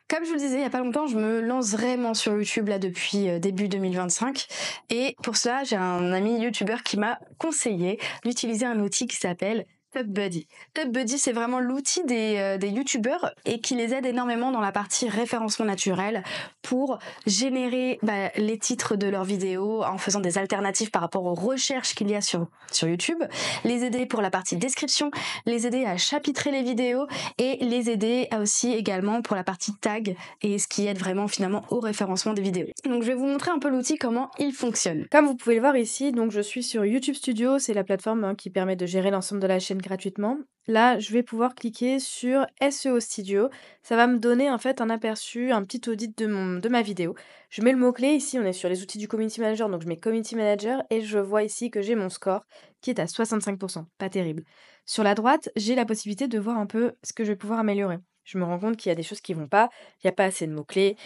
Comme je vous le disais il y a pas longtemps, je me lance vraiment sur YouTube là depuis début 2025 et pour cela, j'ai un ami youtubeur qui m'a conseillé d'utiliser un outil qui s'appelle TubBuddy. TubBuddy, c'est vraiment l'outil des youtubeurs et qui les aide énormément dans la partie référencement naturel pour générer les titres de leurs vidéos en faisant des alternatives par rapport aux recherches qu'il y a sur YouTube, les aider pour la partie description, les aider à chapitrer les vidéos et les aider à aussi également pour la partie tag et ce qui aide vraiment finalement au référencement des vidéos. Donc je vais vous montrer un peu l'outil, comment il fonctionne. Comme vous pouvez le voir ici, donc je suis sur YouTube Studio, c'est la plateforme qui permet de gérer l'ensemble de la chaîne gratuitement. Là, je vais pouvoir cliquer sur SEO Studio. Ça va me donner en fait un aperçu, un petit audit de ma vidéo. Je mets le mot-clé ici, on est sur les outils du Community Manager, donc je mets Community Manager et je vois ici que j'ai mon score qui est à 65%. Pas terrible. Sur la droite, j'ai la possibilité de voir un peu ce que je vais pouvoir améliorer. Je me rends compte qu'il y a des choses qui vont pas, il n'y a pas assez de mots-clés,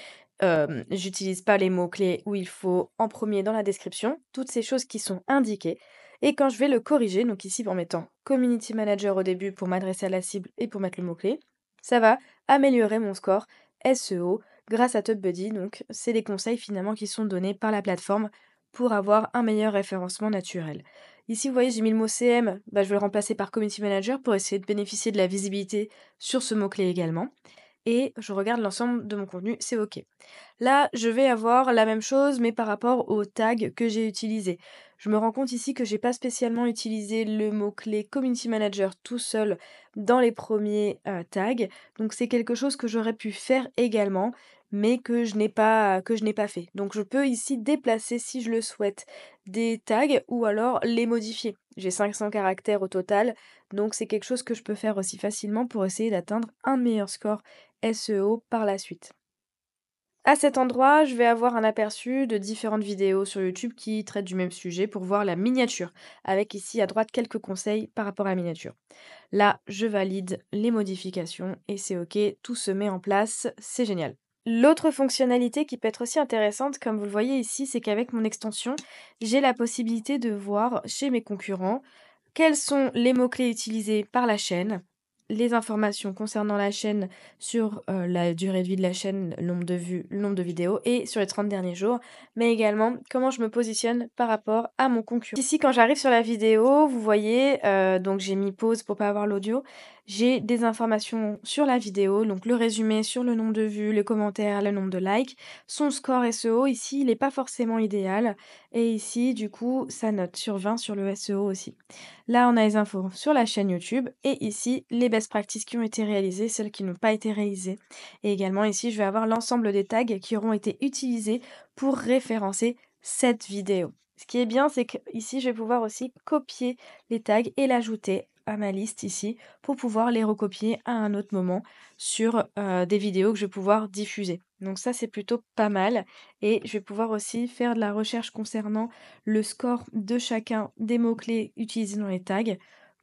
j'utilise pas les mots-clés où il faut en premier dans la description, toutes ces choses qui sont indiquées. Et quand je vais le corriger, donc ici en mettant Community Manager au début pour m'adresser à la cible et pour mettre le mot-clé, ça va améliorer mon score SEO grâce à TubBuddy. Donc c'est des conseils finalement qui sont donnés par la plateforme pour avoir un meilleur référencement naturel. Ici, vous voyez, j'ai mis le mot CM, je vais le remplacer par Community Manager pour essayer de bénéficier de la visibilité sur ce mot-clé également. Et je regarde l'ensemble de mon contenu, c'est OK. Là, je vais avoir la même chose, mais par rapport aux tags que j'ai utilisés. Je me rends compte ici que j'ai pas spécialement utilisé le mot-clé Community Manager tout seul dans les premiers tags. Donc c'est quelque chose que j'aurais pu faire également, mais que je n'ai pas fait. Donc je peux ici déplacer, si je le souhaite, des tags ou alors les modifier. J'ai 500 caractères au total, donc c'est quelque chose que je peux faire aussi facilement pour essayer d'atteindre un meilleur score SEO par la suite. À cet endroit, je vais avoir un aperçu de différentes vidéos sur YouTube qui traitent du même sujet pour voir la miniature, avec ici à droite quelques conseils par rapport à la miniature. Là, je valide les modifications et c'est OK, tout se met en place, c'est génial. L'autre fonctionnalité qui peut être aussi intéressante, comme vous le voyez ici, c'est qu'avec mon extension, j'ai la possibilité de voir chez mes concurrents quels sont les mots-clés utilisés par la chaîne, les informations concernant la chaîne sur, la durée de vie de la chaîne, le nombre de vues, le nombre de vidéos et sur les 30 derniers jours, mais également comment je me positionne par rapport à mon concurrent. Ici, quand j'arrive sur la vidéo, vous voyez, donc j'ai mis pause pour pas avoir l'audio. J'ai des informations sur la vidéo, donc le résumé sur le nombre de vues, les commentaires, le nombre de likes. Son score SEO ici, il est pas forcément idéal et ici, du coup, ça note sur 20 sur le SEO aussi. Là, on a les infos sur la chaîne YouTube et ici, les best practices qui ont été réalisées, celles qui n'ont pas été réalisées. Et également ici, je vais avoir l'ensemble des tags qui auront été utilisés pour référencer cette vidéo. Ce qui est bien, c'est qu'ici, je vais pouvoir aussi copier les tags et l'ajouter à ma liste ici pour pouvoir les recopier à un autre moment sur des vidéos que je vais pouvoir diffuser. Donc ça, c'est plutôt pas mal. Et je vais pouvoir aussi faire de la recherche concernant le score de chacun des mots-clés utilisés dans les tags.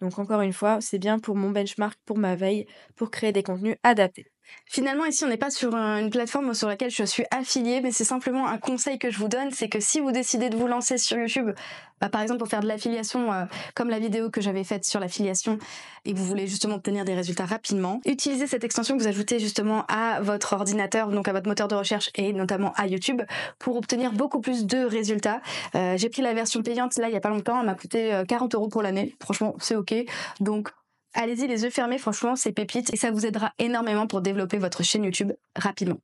Donc encore une fois, c'est bien pour mon benchmark, pour ma veille, pour créer des contenus adaptés. Finalement, ici, on n'est pas sur une plateforme sur laquelle je suis affiliée, mais c'est simplement un conseil que je vous donne, c'est que si vous décidez de vous lancer sur YouTube, par exemple pour faire de l'affiliation, comme la vidéo que j'avais faite sur l'affiliation, et que vous voulez justement obtenir des résultats rapidement, utilisez cette extension que vous ajoutez justement à votre ordinateur, donc à votre moteur de recherche et notamment à YouTube, pour obtenir beaucoup plus de résultats. J'ai pris la version payante là il y a pas longtemps, elle m'a coûté 40 € pour l'année. Franchement, c'est OK. Donc allez-y les yeux fermés, franchement c'est pépite et ça vous aidera énormément pour développer votre chaîne YouTube rapidement.